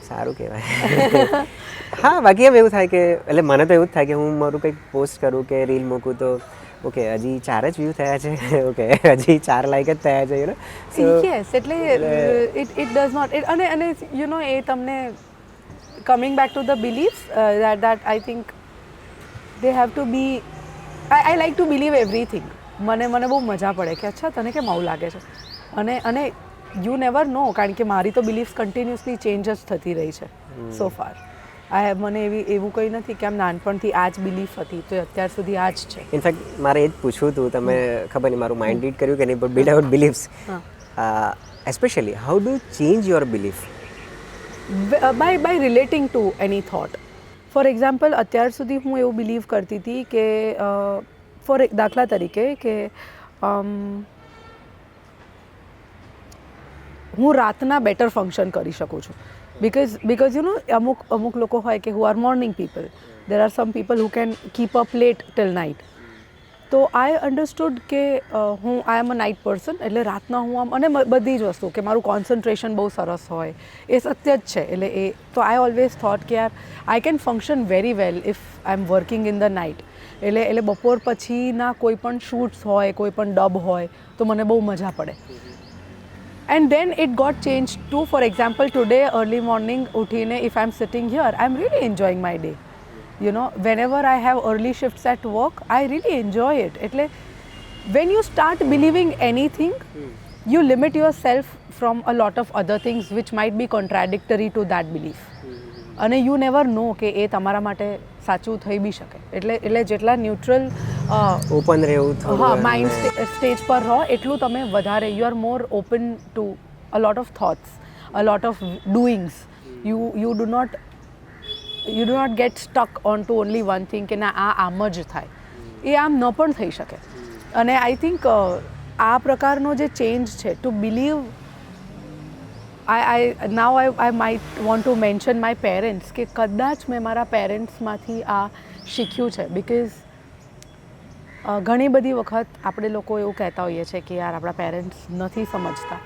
સારું કહેવાય. હા, બાકી એમ એવું થાય કે એટલે મને તો એવું જ થાય કે હું મારું કંઈક પોસ્ટ કરું કે રીલ મૂકું તો ઓકે હજી 4 જ વ્યૂ થયા છે, ઓકે હજી 4 લાઈક જ થયા છે, યુ નો. યસ, એટલે ઇટ ડઝ નોટ અને યુ નો એ તમને coming back to the beliefs that I think they have to be I like to believe everything. મને બહુ મજા પડે કે અચ્છા તને કેમ આવું લાગે છે, અને યુ નેવર નો, કારણ કે મારી તો બિલીફ્સ કન્ટિન્યુઅસલી ચેન્જ જ થતી રહી છે સો ફાર. મને એવું કંઈ નથી કે આમ નાનપણથી આ જ બિલીફ હતી તો અત્યાર સુધી આ જ છે. ઇનફેક્ટ મારે એ જ પૂછવું હતું, તમે ખબર નહીં મારું માઇન્ડ રીડ કર્યું કે નહીં, but without beliefs especially how do change your belief? By relating to any thought. For example, અત્યાર સુધી હું એવું બિલીવ કરતી હતી કે દાખલા તરીકે કે હું રાતના બેટર ફંક્શન કરી શકું છું, because યુ નો અમુક લોકો હોય કે who are morning people, there are some people who can keep up late till night. તો આઈ અન્ડરસ્ટુડ કે આઈ એમ અ નાઇટ પર્સન, એટલે રાતના હું આમ, અને બધી જ વસ્તુ કે મારું કોન્સન્ટ્રેશન બહુ સરસ હોય, એ સત્ય જ છે. એટલે એ તો આઈ ઓલવેઝ થોટ કે યાર I can function very well if I M working in the night. એટલે બપોર પછીના કોઈ પણ શૂટ્સ હોય, કોઈ પણ ડબ હોય તો મને બહુ મજા પડે. And then it got changed to, for example, today early morning uthine, if I'm sitting here, I'm really enjoying my day. You know, whenever I have early shifts at work, I really enjoy it. એટલે when you start believing anything, you limit yourself from a lot of other things which might be contradictory to that belief. અને you never નો કે એ તમારા માટે સાચું થઈ બી શકે. એટલે જેટલા ન્યુટ્રલ ઓપન રહેવું, હા, માઇન્ડ સ્ટેજ પર રહો એટલું તમે વધારે you are more open to a lot of thoughts, a lot of doings. You do not get stuck on to only one thing કે ના આમ જ થાય. એ આમ ન પણ થઈ શકે. અને આઈ થિંક આ પ્રકારનો જે ચેન્જ છે two believe, I might want to mention my parents, કે કદાચ મેં મારા પેરેન્ટ્સમાંથી આ શીખ્યું છે. બિકોઝ ઘણી બધી વખત આપણે લોકો એવું કહેતા હોઈએ છીએ કે યાર આપણા પેરેન્ટ્સ નથી સમજતા,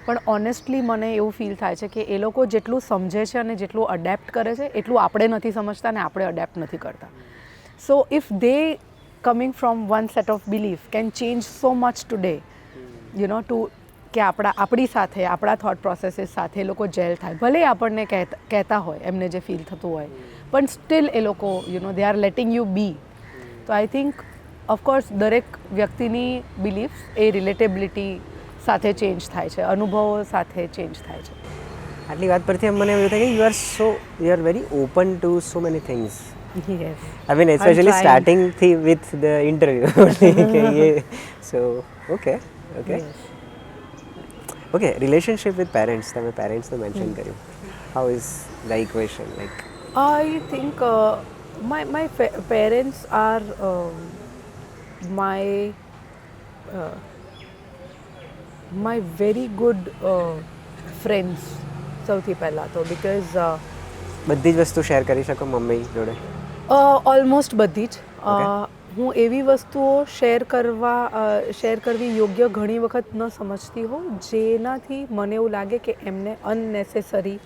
પણ ઓનેસ્ટલી મને એવું ફીલ થાય છે કે એ લોકો જેટલું સમજે છે અને જેટલું અડેપ્ટ કરે છે એટલું આપણે નથી સમજતા અને આપણે અડેપ્ટ નથી કરતા. So if they coming from one set of belief can change so much today, you know, to કે આપણી સાથે, આપણા થોટ પ્રોસેસીસ સાથે એ લોકો જેલ થાય. ભલે આપણને કહેતા હોય એમને જે ફીલ થતું હોય, પણ સ્ટીલ એ લોકો you know they are letting you be. તો આઈ થિંક ઓફકોર્સ દરેક વ્યક્તિની બિલીફ્સ એ રિલેટેબિલિટી સાથે ચેન્જ થાય છે, અનુભવો સાથે ચેન્જ થાય છે. આટલી વાત પરથી એમ મને એવું થાય કે you are very open two so many things. Yes. I mean, especially trying. starting with the interview. So, okay. Yes. Okay, relationship with parents. તમે પેરેન્ટ્સને મેન્શન કર્યું. How is the equation like? I think my parents are my uh, my very good friends સૌથી પહેલાં તો because બધી જ વસ્તુ share કરી શકો મમ્મી જોડે? ઓલમોસ્ટ બધી જ હું એવી વસ્તુઓ શેર કરવી યોગ્ય ઘણી વખત ન સમજતી હોઉં જેનાથી મને એવું લાગે કે એમને અનનેસેસરી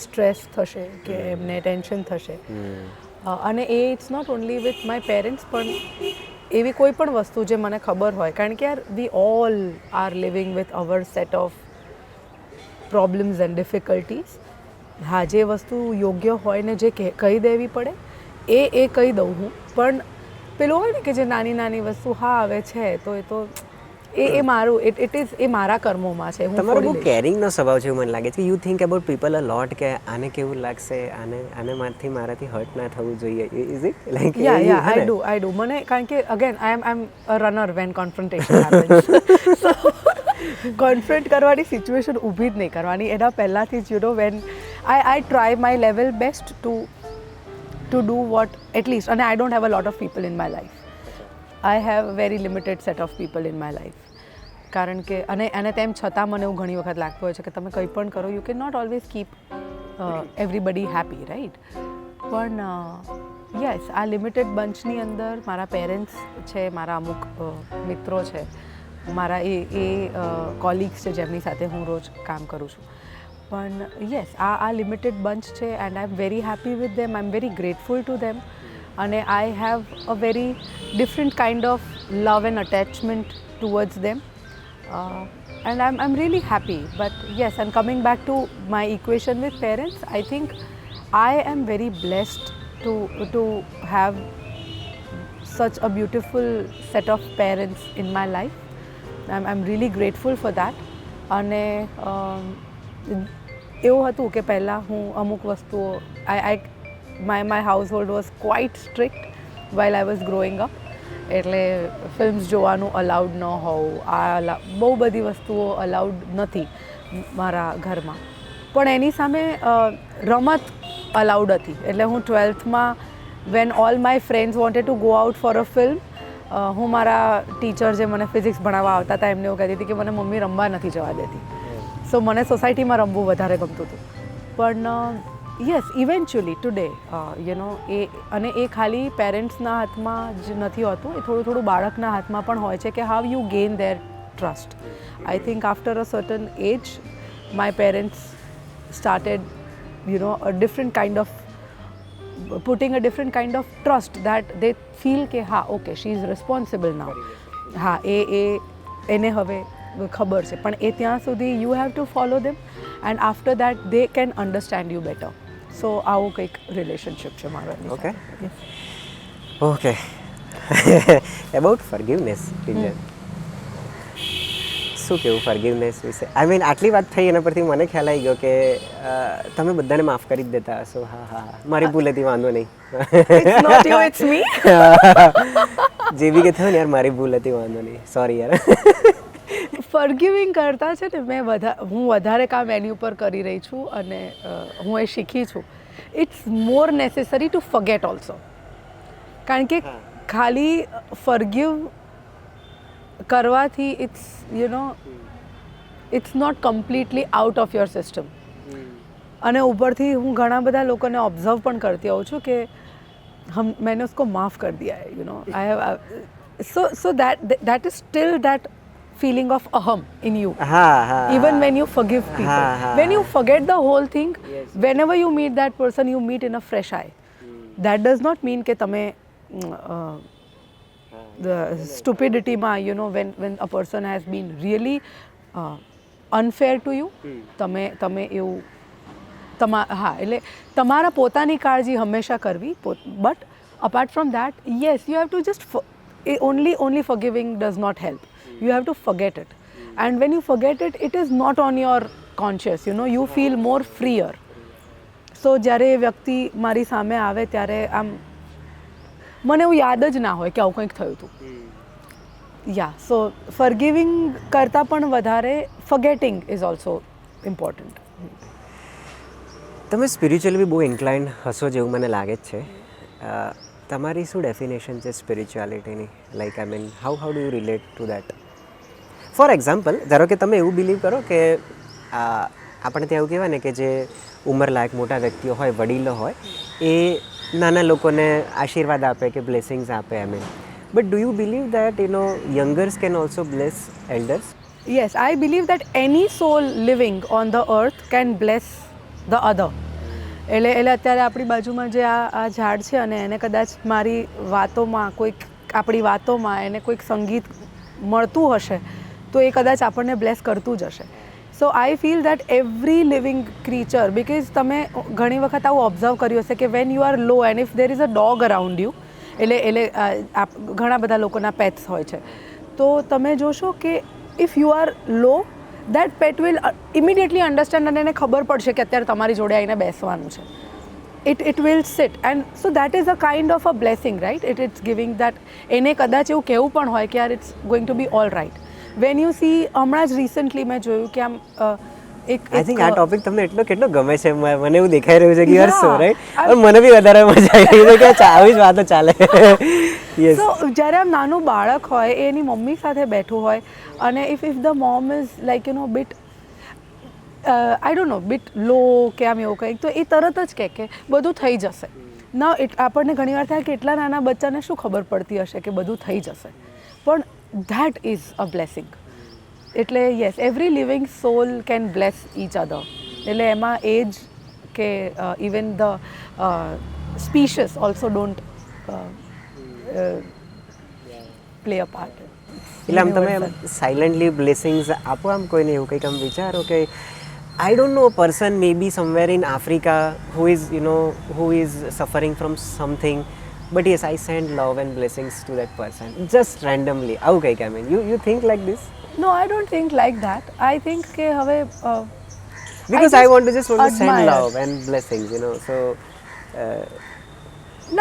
સ્ટ્રેસ થશે કે એમને ટેન્શન થશે. અને એ it's not only with my parents પણ એવી કોઈ પણ વસ્તુ જે મને ખબર હોય કારણ કે યાર વી all are living with our set of problems and difficulties. હા, જે વસ્તુ યોગ્ય હોય ને જે કહી દેવી પડે એ કહી દઉં હું. પણ પેલું હોય ને કે જે નાની નાની વસ્તુ હા આવે છે તો એ મારું એ મારા કર્મોમાં છે. હું તમારો બહુ છોડી દઈશ. કેરિંગનો સ્વભાવ છે એવું મને લાગે છે. યુ થિંક અબાઉટ પીપલ અ લોટ કે આને કેવું લાગશે, આને મારાથી હર્ટ ના થવું જોઈએ. Is it like? Yeah, I do. મને કારણ કે again I'm a runner when confrontation happens. So confront કરવાની સિચ્યુએશન ઊભી જ નહીં કરવાની એના પહેલાંથી જ when I try my level best to do what at least, and I don't have a lot of people in my life. I have a very limited set of people in my life. કારણ કે અને તેમ છતાં મને એવું ઘણી વખત લાગતું હોય છે કે તમે કંઈ પણ કરો you can not always keep everybody happy, right? પણ યસ, આ લિમિટેડ બંચની અંદર મારા પેરેન્ટ્સ છે, મારા અમુક મિત્રો છે, મારા એ કોલિગ્સ છે જેમની સાથે હું રોજ કામ કરું છું. પણ યસ, આ લિમિટેડ બંચ છે and I am very happy with them. I am very grateful to them અને I have a very different kind of love and attachment towards them. And I'm really happy. But yes, and coming back to my equation with parents, I think I am very blessed to have such a beautiful set of parents in my life. I'm really grateful for that. અને એવું હતું કે પહેલાં હું અમુક વસ્તુઓ my household was quite strict while I was growing up. એટલે films જોવાનું અલાઉડ ન હોવું, બહુ બધી વસ્તુઓ અલાઉડ નથી મારા ઘરમાં. પણ એની સામે રમત અલાઉડ હતી. એટલે હું 12thમાં when all my friends wanted to go out for a film, હું મારા ટીચર જે મને ફિઝિક્સ ભણાવવા આવતા હતા એમને એવું કહેતી હતી કે મને મમ્મી રમવા નથી જવા દેતી. સો મને સોસાયટીમાં રમવું વધારે ગમતું હતું. પણ યસ, ઇવેન્ચ્યુઅલી ટુડે અને એ ખાલી પેરેન્ટ્સના હાથમાં જ નથી હોતું, એ થોડું થોડું બાળકના હાથમાં પણ હોય છે કે how you gain their trust. I think after a certain age my parents started a different kind of putting a different kind of trust that they feel કે હા okay she is responsible now. હા, એને હવે ખબર છે. પણ એ ત્યાં સુધી you have to follow them and after that they can understand you better. સો આવું કંઈક રિલેશનશિપ છે મારો. ઓકે. અબાઉટ ફોરગિવનેસ, કિંજલ, શું કેવું ફોરગિવનેસ વિશે? આઈ મીન આટલી વાત થઈ એના પરથી મને ખ્યાલ આવી ગયો કે તમે બધાને માફ કરી જ દેતા હશો. હા, મારી ભૂલ હતી, વાંધો નહીં. It's not you, it's me. જે બી કે થયું ને યાર, મારી ભૂલ હતી, વાંધો નહીં, સોરી યાર. ફોરગિવિંગ કરતાં છે ને હું વધારે કામ એની ઉપર કરી રહી છું અને હું એ શીખી છું. It's more necessary to forget also. કારણ કે ખાલી ફોરગિવ કરવાથી it's not completely out of your system. અને ઉપરથી હું ઘણા બધા લોકોને ઓબ્ઝર્વ પણ કરતી હોઉં છું કે मैंने उसको माफ़ कर दिया है, I have so that is still that feeling of aham in you. Even when you forgive people, when you forget the whole thing, whenever you meet that person, you meet in a fresh eye. That does not mean કે તમે the stupidity માં when a person has been really unfair to you, તમે એવું એટલે તમારા પોતાની કાળજી હંમેશા કરવી. But apart from that, yes, you have to just only forgiving does not help. You have to forget it. And when you forget it, it is not on your conscious, you know, you feel more freer. So જ્યારે એ વ્યક્તિ મારી સામે આવે ત્યારે આમ મને એવું યાદ જ ના હોય કે આવું કંઈક થયું હતું. યા, સો ફરગિવિંગ કરતાં પણ વધારે ફર્ગેટિંગ ઇઝ ઓલ્સો ઇમ્પોર્ટન્ટ. તમે સ્પિરિચ્યુઅલી બી બહુ ઇન્ક્લાઇન્ડ હશો જેવું મને લાગે જ છે. તમારી શું ડેફિનેશન છે સ્પિરિચ્યુઆલિટીની? Like I mean how do you relate to that? For example, ધારો કે તમે એવું બિલીવ કરો કે આપણે ત્યાં એવું કહેવાય ને કે જે ઉંમરલાયક મોટા વ્યક્તિઓ હોય, વડીલો હોય, એ નાના લોકોને આશીર્વાદ આપે કે બ્લેસિંગ્સ આપે. I mean, but do you believe that youngers can also bless elders? Yes, I believe that any soul living on the earth can bless the other. એટલે અત્યારે આપણી બાજુમાં જે આ ઝાડ છે અને એને કદાચ મારી વાતોમાં આપણી વાતોમાં એને કોઈક સંગીત મળતું હશે તો એ કદાચ આપણને બ્લેસ કરતું જ હશે. So I feel that every living creature, because તમે ઘણી વખત આવું ઓબ્ઝર્વ કર્યું હશે કે when you are low and if there is a dog around you, એટલે ઘણા બધા લોકોના પેટ્સ હોય છે, તો તમે જોશો કે if you are low, that pet will immediately understand અને એને ખબર પડશે કે અત્યારે તમારી જોડે આવીને બેસવાનું છે. It will sit, and so that is a kind of a blessing, right? It's giving that. એને કદાચ એવું કહેવું પણ હોય કે યાર it's going to be all right. When you see, હમણાં જ રિસન્ટલી મેં જોયું કે આમ આઈ થિંક આ ટોપિક તમને કેટલો ગમે છે. મને એવું દેખાઈ રહ્યું છે કે you are so right. Yeah. મને બી વધારે મજા આવી રહી છે કે આવી જ વાતો ચાલે. યસ. સો જ્યારે આમ નાનું બાળક હોય એ એની મમ્મી સાથે બેઠું હોય અને if the mom is like you know bit I don't know bit low કે આમ એવું કંઈક, તો એ તરત જ કહે કે બધું થઈ જશે. ના, આપણને ઘણીવાર થાય કે એટલા નાના બચ્ચાને શું ખબર પડતી હશે કે બધું થઈ જશે, પણ ધેટ ઇઝ અ બ્લેસિંગ. એટલે yes, every living soul can bless each other. એટલે એમાં એજ કે even the species also don't play a part. એટલે આમ તમે આમ સાયલન્ટલી બ્લેસિંગ્સ આપો આમ કોઈને એવું કંઈક આમ વિચારો કે I don't know a person maybe somewhere in Africa who is suffering from something, but yes, I send love and blessings to that person just randomly. Okay, I mean, you think like this? No, I don't think like that. I think કે હવે because I want to just send admire. love and blessings, so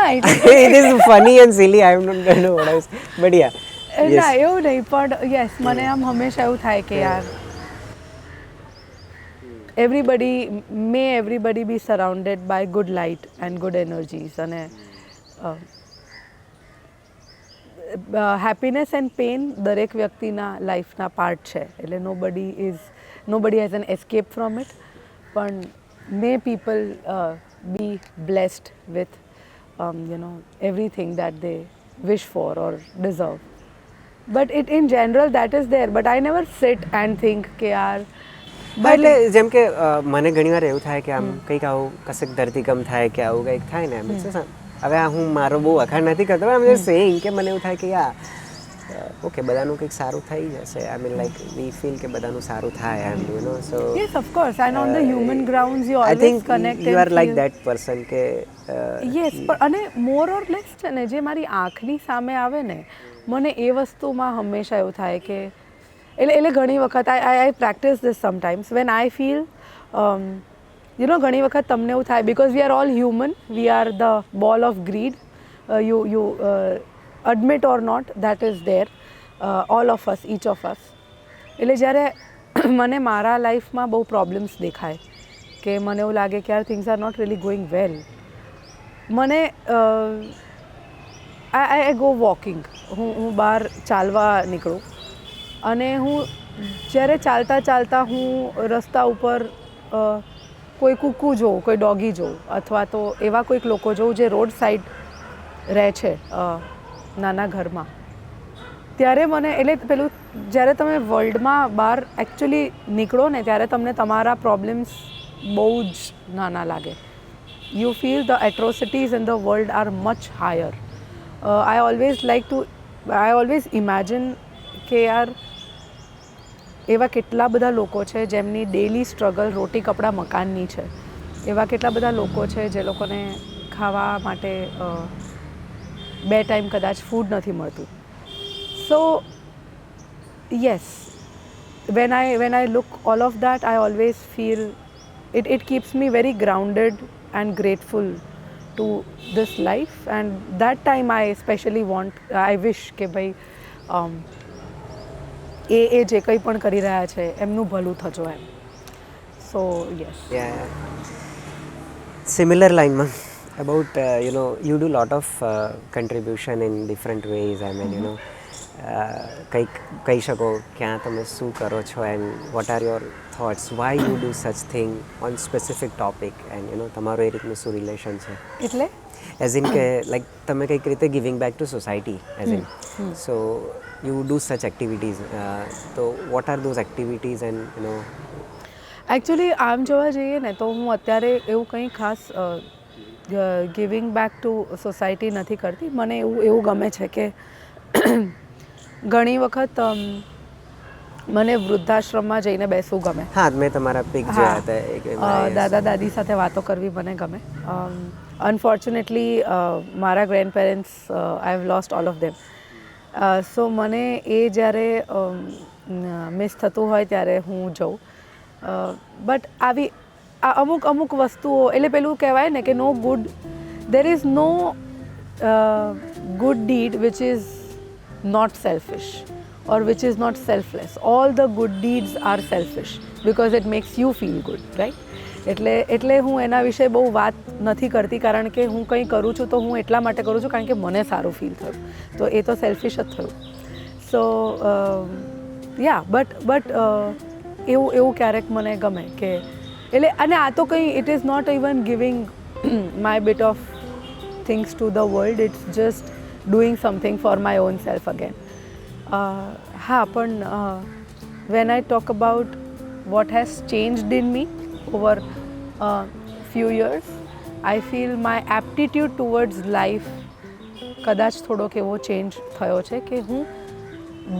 ના it is funny and silly. I don't know what I was, but yeah. ના એવું નહીં, પણ yes મને આમ હંમેશા એવું થાય કે યાર everybody be surrounded by good light and good energies, and happiness and pain દરેક વ્યક્તિના લાઈફના પાર્ટ છે. એટલે nobody has an escape from it, પણ may people be blessed with everything that they wish for or deserve. But in general that is there, but I never sit and think કે યાર. એટલે જેમ કે મને ઘણીવાર એવું થાય કે આમ કંઈક આવું કશેક ધરતીકંપ થાય કે આવું કંઈક થાય ને, હવે હું મારો બહુ વખાણ નથી કરતો, આમ જસ્ટ સેઇંગ કે મને એવું થાય કે ઓકે બધાનું કંઈક સારું થઈ જશે. આઈ મીન લાઈક વી ફીલ કે બધાનું સારું થાય એમ સો yes, of course, and on the human grounds you I always think connect you and are like feel. that person કે yes, પણ અને મોર ઓર લેસ છે ને જે મારી આંખની સામે આવે ને, મને એ વસ્તુમાં હંમેશા એવું થાય કે એટલે ઘણી વખત I practice this sometimes when I feel ઘણી વખત તમને એવું થાય because we are all human, we are the ball of greed, you admit or not, that is there, all of us, each of us. એટલે જ્યારે મને મારા લાઈફમાં બહુ પ્રોબ્લેમ્સ દેખાય કે મને એવું લાગે કે યાર things are not really going well, મને આઈ ગો વોકિંગ, હું બહાર ચાલવા નીકળું અને હું જ્યારે ચાલતા ચાલતા હું રસ્તા ઉપર કોઈ કૂકુ જોઉં, કોઈ ડોગી જોઉં, અથવા તો એવા કોઈક લોકો જોઉં જે રોડ સાઈડ રહે છે નાના ઘરમાં, ત્યારે મને એટલે પેલું જ્યારે તમે વર્લ્ડમાં બહાર એકચ્યુઅલી નીકળો ને ત્યારે તમને તમારા પ્રોબ્લેમ્સ બહુ જ નાના લાગે. You feel the atrocities in the world R much higher. I always imagine કે યાર એવા કેટલા બધા લોકો છે જેમની ડેલી સ્ટ્રગલ રોટી કપડાં મકાનની છે, એવા કેટલા બધા લોકો છે જે લોકોને ખાવા માટે 2 ટાઈમ કદાચ ફૂડ નથી મળતું. સો yes, when I look all of that, I always feel it keeps me very grounded and grateful to this life, and that time I especially I wish કે ભાઈ એ જે કંઈ પણ કરી રહ્યા છે એમનું ભલું થજો એમ. So yes. સિમિલર લાઇનમાં about you do lot of contribution in different ways. I mean, કંઈક કહી શકો ક્યાં તમે શું કરો છો and what are your thoughts, why you do such thing on specific topic, and તમારું એ રીતનું શું રિલેશન છે? એટલે એઝ ઇન કે લાઈક તમે કંઈક રીતે giving back to society as in, so you do such activities, તો what are those activities and actually આમ જોવા જઈએ ને તો હું અત્યારે એવું કંઈ ખાસ ગિવિંગ બેક ટુ સોસાયટી નથી કરતી. મને એવું ગમે છે કે ઘણી વખત મને વૃદ્ધાશ્રમમાં જઈને બેસવું ગમે. હા, મેં તમારા પિક જોયા હતા. દાદા દાદી સાથે વાતો કરવી મને ગમે. અનફોર્ચ્યુનેટલી મારા grand parents I have lost all of them. So મને એ જ્યારે મિસ થતું હોય ત્યારે હું જઉં. બટ આવી અમુક વસ્તુઓ, એટલે પેલું કહેવાય ને કે there is no good deed which is not selfish or which is not selfless. All the good deeds are selfish because it makes you feel good, right? એટલે હું એના વિશે બહુ વાત નથી કરતી, કારણ કે હું કંઈ કરું છું તો હું એટલા માટે કરું છું કારણ કે મને સારું ફીલ થયું, તો એ તો સેલ્ફિશ જ થયું. સો બટ એવું ક્યારેક મને ગમે કે એટલે, અને આ તો કંઈ it is not even giving my bit of things to the world, it's just doing something for my own self again. હા, પણ when I talk about what has changed in me over few years, I feel my aptitude towards life કદાચ થોડોક એવો change થયો છે કે હું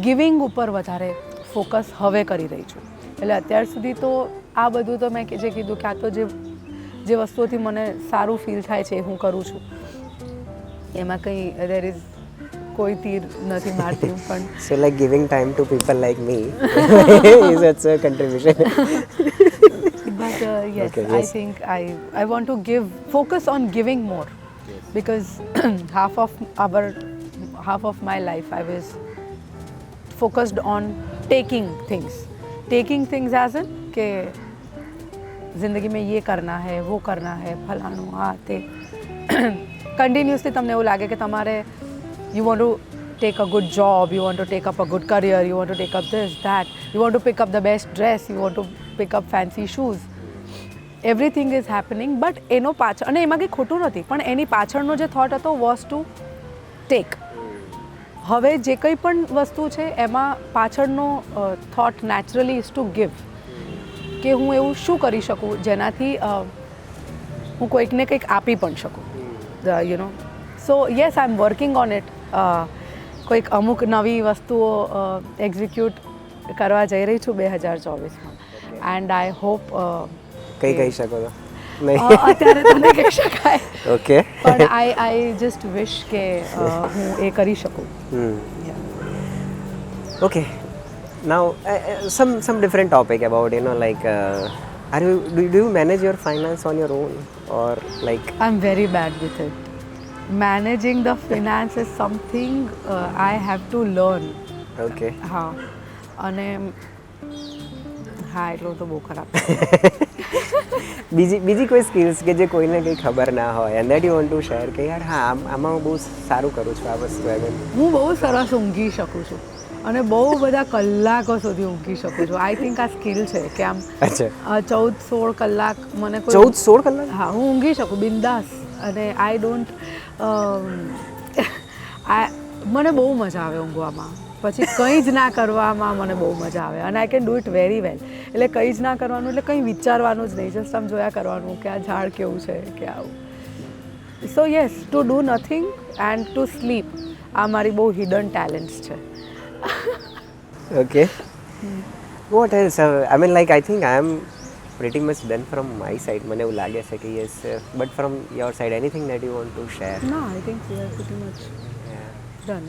giving ઉપર વધારે ફોકસ હવે કરી રહી છું. એટલે અત્યાર સુધી તો આ બધું તો મેં જે કીધું કે આ તો જે વસ્તુઓથી મને સારું ફીલ થાય છે એ હું કરું છું, એમાં કંઈ દેર ઇઝ કોઈ તીર નથી મારતી હું. પણ સો like giving time to people like me is a contribution. But yes, okay, yes, I think I want to focus on giving more, because half of my life I was focused on taking things as in કે જિંદગી મેં ये करना है, वो करना है, ફલાણું આ તે. કન્ટિન્યુઅસલી તમને એવું લાગે કે તમારે you want to take a good job, you want to take up a good career, you want to take up this, that, you want to pick up the best dress, you want to pick up fancy shoes. Everything is happening, but એનો પાછળ, અને એમાં કંઈ ખોટું નથી, પણ એની પાછળનો જે થોટ હતો વોઝ ટુ ટેક. હવે જે કંઈ પણ વસ્તુ છે એમાં પાછળનો thought naturally is two give, કે હું એવું શું કરી શકું જેનાથી હું કોઈકને કંઈક આપી પણ શકું, સો yes, I M working on it. કોઈક અમુક નવી વસ્તુઓ એક્ઝિક્યુટ કરવા જઈ રહી છું 2024માં, એન્ડ આઈ હોપ કંઈ કહી શકો છો? અત્યારે તો નહીં કહી શકાય. ઓકે, પણ આઈ જસ્ટ વિશ કે હું એ કરી શકું. Okay, now some different topic about like do you manage your finance on your own, or like? I'm very bad with it. Managing the finance is something I have to learn. Okay. હા, અને હા એટલું તો બહુ ખરાબ. બીજી કોઈ skills કે જે કોઈને કંઈ ખબર ના હોય and that you want two share કે યાર હા આમાં હું બહુ સારું કરું છું આ વસ્તુ? હું બહુ સરસ ઊંઘી શકું છું અને બહુ બધા કલાકો સુધી ઊંઘી શકું છું. આઈ થિંક આ સ્કિલ છે કે આમ 14-16 કલાક મને 14-16 કલાક હા હું ઊંઘી શકું બિંદાસ. અને આઈ ડોન્ટ મને બહુ મજા આવે ઊંઘવામાં. પછી કંઈ જ ના કરવામાં મને બહુ મજા આવે અને I can do it very well. એટલે કંઈ જ ના કરવાનું એટલે કંઈ વિચારવાનું જ નહીં, જસ્ટ આમ જોયા કરવાનું કે આ ઝાડ કેવું છે કે આવું. સો yes, to do nothing and to sleep, આ મારી બહુ હિડન ટેલેન્ટ્સ છે. Okay. What else? I mean, like, I think I am pretty much done from my side. મને એવું લાગે છે કે yes, but from your side, anything that you want to share? No, I think we are pretty much done.